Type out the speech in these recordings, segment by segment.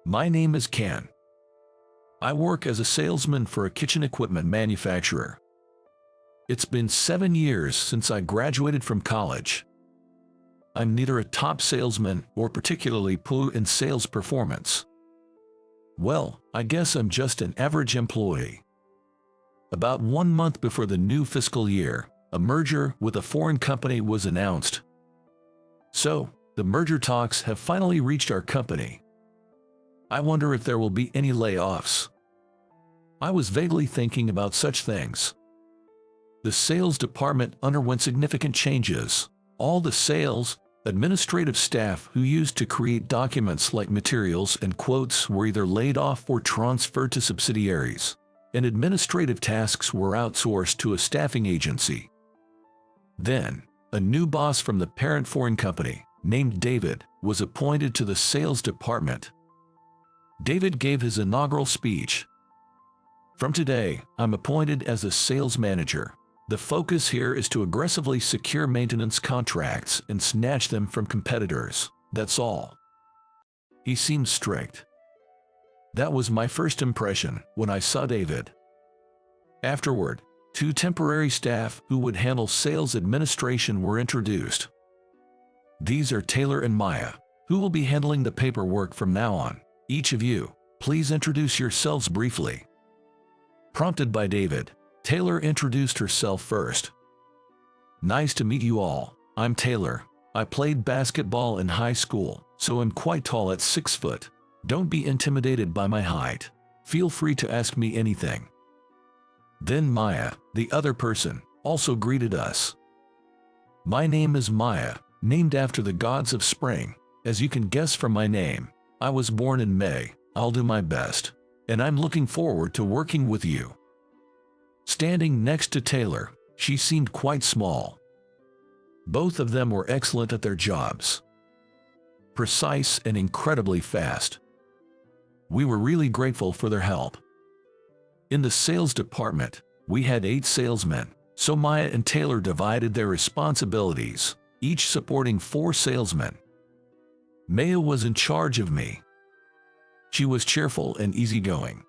My name is Ken. I work as a salesman for a kitchen equipment manufacturer. It's been 7 years since I graduated from college. I'm neither a top salesman or particularly poor in sales performance. Well, I guess I'm just an average employee. About 1 month before the new fiscal year, a merger with a foreign company was announced. So, the merger talks have finally reached our company. I wonder if there will be any layoffs. I was vaguely thinking about such things. The sales department underwent significant changes. All the sales, administrative staff who used to create documents like materials and quotes were either laid off or transferred to subsidiaries, and administrative tasks were outsourced to a staffing agency. Then, a new boss from the parent foreign company, named David, was appointed to the sales department. David gave his inaugural speech. From today, I'm appointed as a sales manager. The focus here is to aggressively secure maintenance contracts and snatch them from competitors. That's all. He seemed strict. That was my first impression when I saw David. Afterward, 2 temporary staff who would handle sales administration were introduced. These are Taylor and Maya, who will be handling the paperwork from now on. Each of you, please introduce yourselves briefly. Prompted by David, Taylor introduced herself first. Nice to meet you all. I'm Taylor. I played basketball in high school, so I'm quite tall at 6 foot. Don't be intimidated by my height. Feel free to ask me anything. Then Maya, the other person, also greeted us. My name is Maya, named after the gods of spring. As you can guess from my name, I was born in May. I'll do my best, and I'm looking forward to working with you. Standing next to Taylor, she seemed quite small. Both of them were excellent at their jobs. Precise and incredibly fast. We were really grateful for their help. In the sales department, we had 8 salesmen, so Maya and Taylor divided their responsibilities, each supporting 4 salesmen. Maya was in charge of me. She was cheerful and easygoing.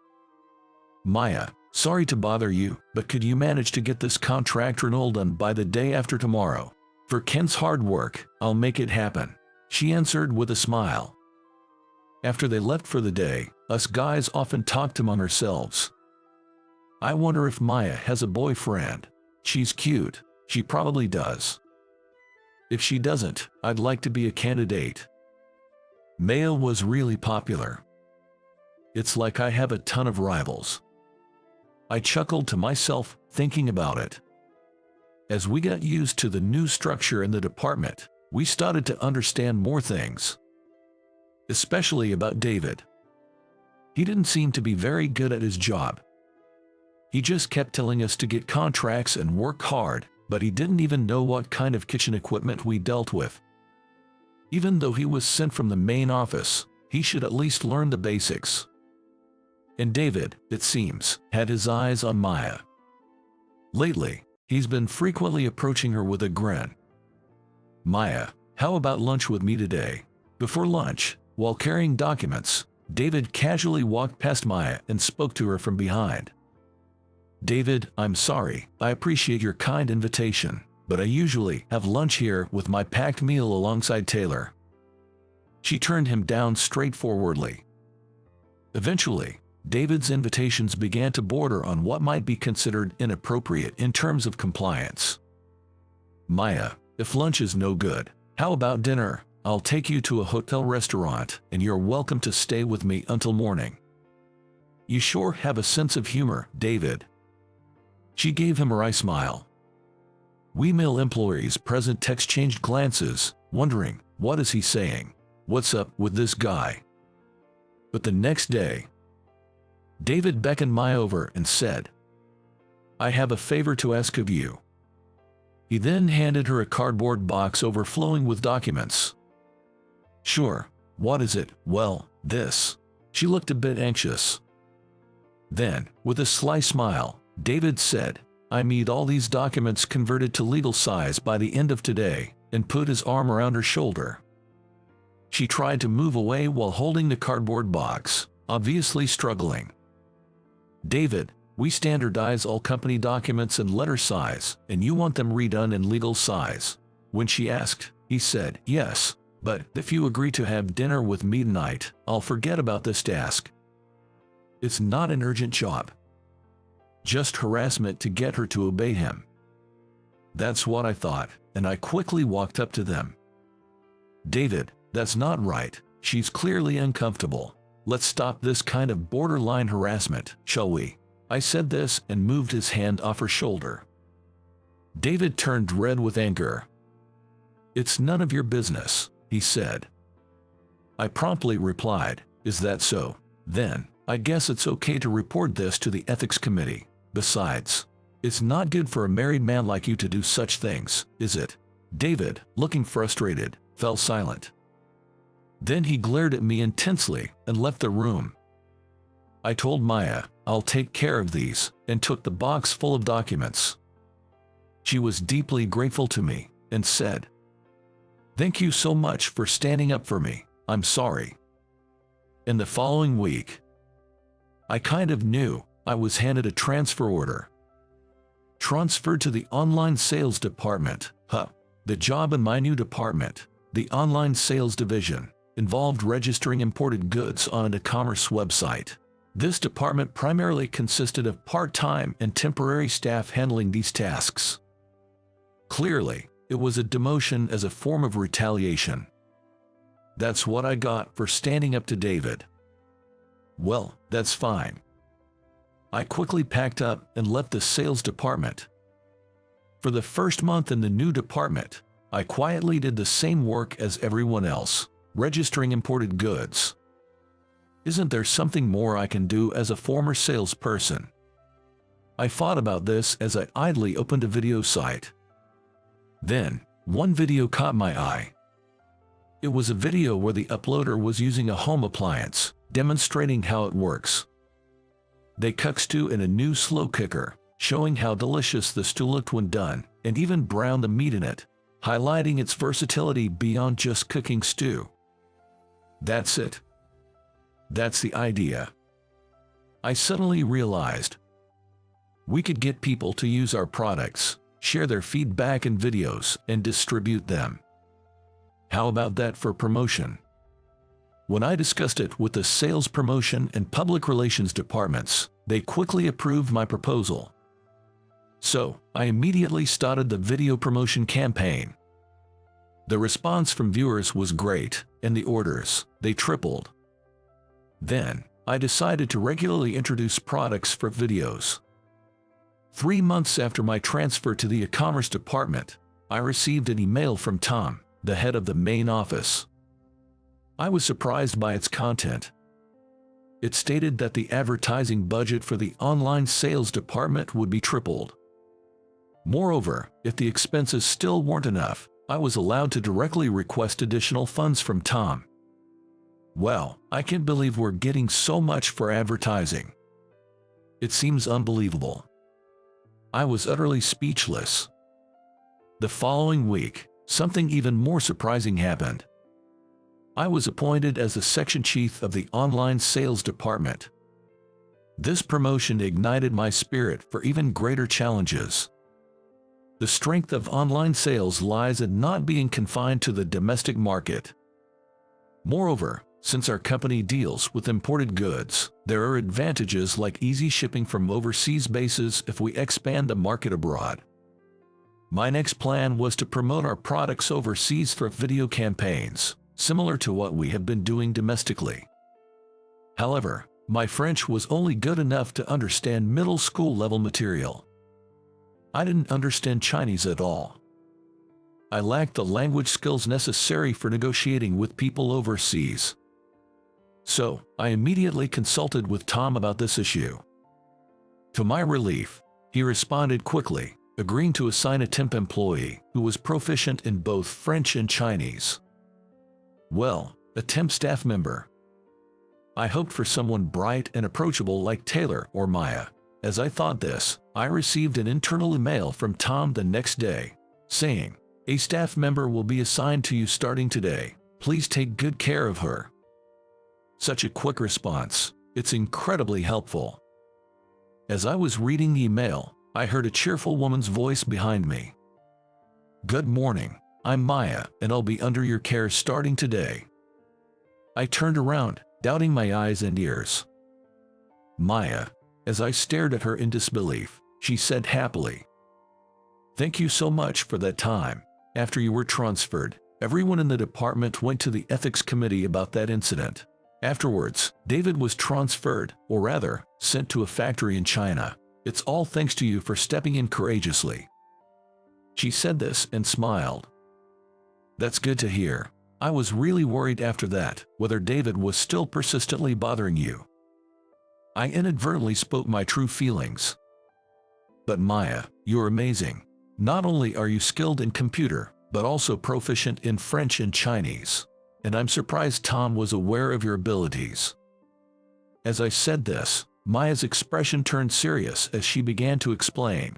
Maya, sorry to bother you, but could you manage to get this contract renewal done by the day after tomorrow? For Ken's hard work, I'll make it happen, she answered with a smile. After they left for the day, us guys often talked among ourselves. I wonder if Maya has a boyfriend. She's cute. She probably does. If she doesn't, I'd like to be a candidate. Maya was really popular. It's like I have a ton of rivals. I chuckled to myself, thinking about it. As we got used to the new structure in the department, we started to understand more things. Especially about David. He didn't seem to be very good at his job. He just kept telling us to get contracts and work hard, but he didn't even know what kind of kitchen equipment we dealt with. Even though he was sent from the main office, he should at least learn the basics. And David, it seems, had his eyes on Maya. Lately, he's been frequently approaching her with a grin. Maya, how about lunch with me today? Before lunch, while carrying documents, David casually walked past Maya and spoke to her from behind. David, I'm sorry, I appreciate your kind invitation, but I usually have lunch here with my packed meal alongside Taylor. She turned him down straightforwardly. Eventually, David's invitations began to border on what might be considered inappropriate in terms of compliance. Maya, if lunch is no good, how about dinner? I'll take you to a hotel restaurant, and you're welcome to stay with me until morning. You sure have a sense of humor, David. She gave him a wry smile. We male employees present exchanged glances, wondering, what is he saying? What's up with this guy? But the next day, David beckoned Maya over and said, I have a favor to ask of you. He then handed her a cardboard box overflowing with documents. Sure, what is it? Well, this. She looked a bit anxious. Then, with a sly smile, David said, I need all these documents converted to legal size by the end of today, and put his arm around her shoulder. She tried to move away while holding the cardboard box, obviously struggling. "David, we standardize all company documents in letter size, and you want them redone in legal size." When she asked, he said, "Yes, but if you agree to have dinner with me tonight, I'll forget about this task. It's not an urgent job. Just harassment to get her to obey him." That's what I thought, and I quickly walked up to them. "David, that's not right. She's clearly uncomfortable. Let's stop this kind of borderline harassment, shall we?" I said this and moved his hand off her shoulder. David turned red with anger. "It's none of your business," he said. I promptly replied, "Is that so? Then, I guess it's okay to report this to the ethics committee. Besides, it's not good for a married man like you to do such things, is it?" David, looking frustrated, fell silent. Then he glared at me intensely and left the room. I told Maya, "I'll take care of these," and took the box full of documents. She was deeply grateful to me and said, "Thank you so much for standing up for me. I'm sorry." In the following week, I kind of knew I was handed a transfer order. Transferred to the online sales department. The job in my new department, the online sales division, involved registering imported goods on an e-commerce website. This department primarily consisted of part-time and temporary staff handling these tasks. Clearly, it was a demotion as a form of retaliation. That's what I got for standing up to David. Well, that's fine. I quickly packed up and left the sales department. For the first month in the new department, I quietly did the same work as everyone else, registering imported goods. Isn't there something more I can do as a former salesperson? I thought about this as I idly opened a video site. Then, one video caught my eye. It was a video where the uploader was using a home appliance, demonstrating how it works. They cooked stew in a new slow cooker, showing how delicious the stew looked when done, and even browned the meat in it, highlighting its versatility beyond just cooking stew. That's it. That's the idea. I suddenly realized we could get people to use our products, share their feedback in videos, and distribute them. How about that for promotion? When I discussed it with the sales promotion and public relations departments, they quickly approved my proposal. So, I immediately started the video promotion campaign. The response from viewers was great, and the orders, they tripled. Then, I decided to regularly introduce products for videos. 3 months after my transfer to the e-commerce department, I received an email from Tom, the head of the main office. I was surprised by its content. It stated that the advertising budget for the online sales department would be tripled. Moreover, if the expenses still weren't enough, I was allowed to directly request additional funds from Tom. Well, I can't believe we're getting so much for advertising. It seems unbelievable. I was utterly speechless. The following week, something even more surprising happened. I was appointed as the section chief of the online sales department. This promotion ignited my spirit for even greater challenges. The strength of online sales lies in not being confined to the domestic market. Moreover, since our company deals with imported goods, there are advantages like easy shipping from overseas bases if we expand the market abroad. My next plan was to promote our products overseas through video campaigns, similar to what we have been doing domestically. However, my French was only good enough to understand middle school level material. I didn't understand Chinese at all. I lacked the language skills necessary for negotiating with people overseas. So, I immediately consulted with Tom about this issue. To my relief, he responded quickly, agreeing to assign a temp employee who was proficient in both French and Chinese. Well, a temp staff member. I hoped for someone bright and approachable like Taylor or Maya. As I thought this, I received an internal email from Tom the next day, saying, "A staff member will be assigned to you starting today. Please take good care of her. Such a quick response. It's incredibly helpful. As I was reading the email, I heard a cheerful woman's voice behind me. Good morning. I'm Maya, and I'll be under your care starting today. I turned around, doubting my eyes and ears. Maya. As I stared at her in disbelief, she said happily, "Thank you so much for that time. After you were transferred, everyone in the department went to the ethics committee about that incident. Afterwards, David was transferred, or rather, sent to a factory in China. It's all thanks to you for stepping in courageously." She said this and smiled. That's good to hear. I was really worried after that, whether David was still persistently bothering you. I inadvertently spoke my true feelings. But Maya, you're amazing. Not only are you skilled in computer, but also proficient in French and Chinese. And I'm surprised Tom was aware of your abilities. As I said this, Maya's expression turned serious as she began to explain.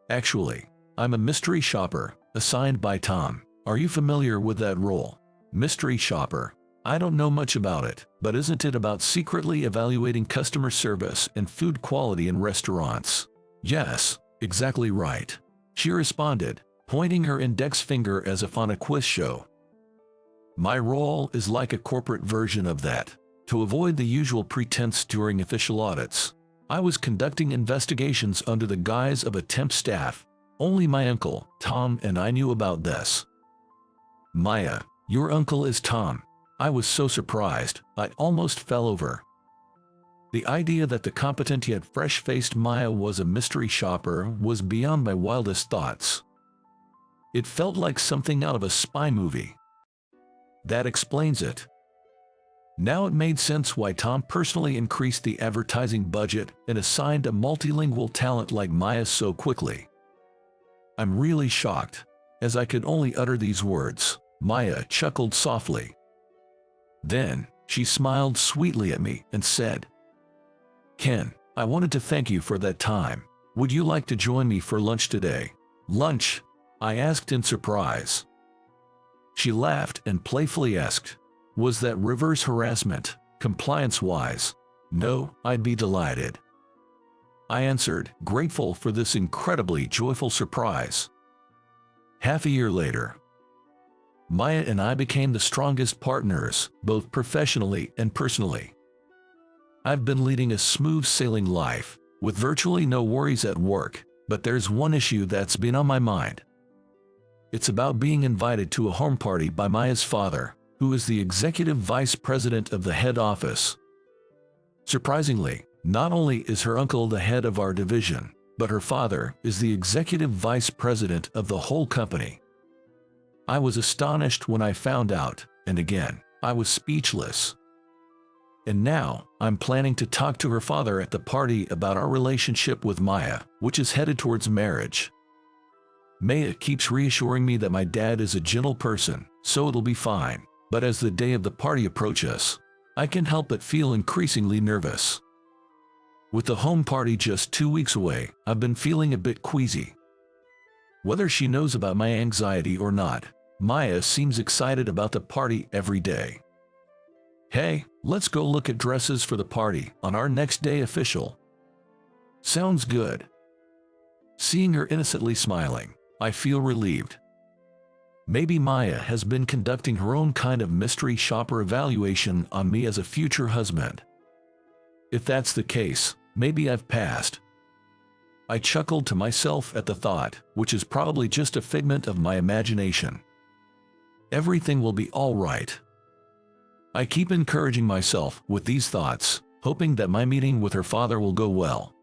Actually, I'm a mystery shopper, assigned by Tom. Are you familiar with that role? Mystery shopper. I don't know much about it, but isn't it about secretly evaluating customer service and food quality in restaurants? Yes, exactly right. She responded, pointing her index finger as if on a quiz show. My role is like a corporate version of that. To avoid the usual pretense during official audits, I was conducting investigations under the guise of a temp staff. Only my uncle, Tom, and I knew about this. Maya, your uncle is Tom. I was so surprised, I almost fell over. The idea that the competent yet fresh-faced Maya was a mystery shopper was beyond my wildest thoughts. It felt like something out of a spy movie. That explains it. Now it made sense why Tom personally increased the advertising budget and assigned a multilingual talent like Maya so quickly. I'm really shocked. As I could only utter these words, Maya chuckled softly. Then, she smiled sweetly at me and said, "Ken, I wanted to thank you for that time. Would you like to join me for lunch today?" "Lunch?" I asked in surprise. She laughed and playfully asked, "Was that reverse harassment, compliance-wise?" "No, I'd be delighted." I answered, grateful for this incredibly joyful surprise. Half a year later, Maya and I became the strongest partners, both professionally and personally. I've been leading a smooth-sailing life, with virtually no worries at work, but there's one issue that's been on my mind. It's about being invited to a home party by Maya's father, who is the executive vice president of the head office. Surprisingly, not only is her uncle the head of our division, but her father is the executive vice president of the whole company. I was astonished when I found out, and again, I was speechless. And now, I'm planning to talk to her father at the party about our relationship with Maya, which is headed towards marriage. Maya keeps reassuring me that my dad is a gentle person, so it'll be fine, but as the day of the party approaches, I can't help but feel increasingly nervous. With the home party just 2 weeks away, I've been feeling a bit queasy. Whether she knows about my anxiety or not, Maya seems excited about the party every day. "Hey, let's go look at dresses for the party on our next day official." Sounds good. Seeing her innocently smiling, I feel relieved. Maybe Maya has been conducting her own kind of mystery shopper evaluation on me as a future husband. If that's the case, maybe I've passed. I chuckled to myself at the thought, which is probably just a figment of my imagination. Everything will be all right. I keep encouraging myself with these thoughts, hoping that my meeting with her father will go well.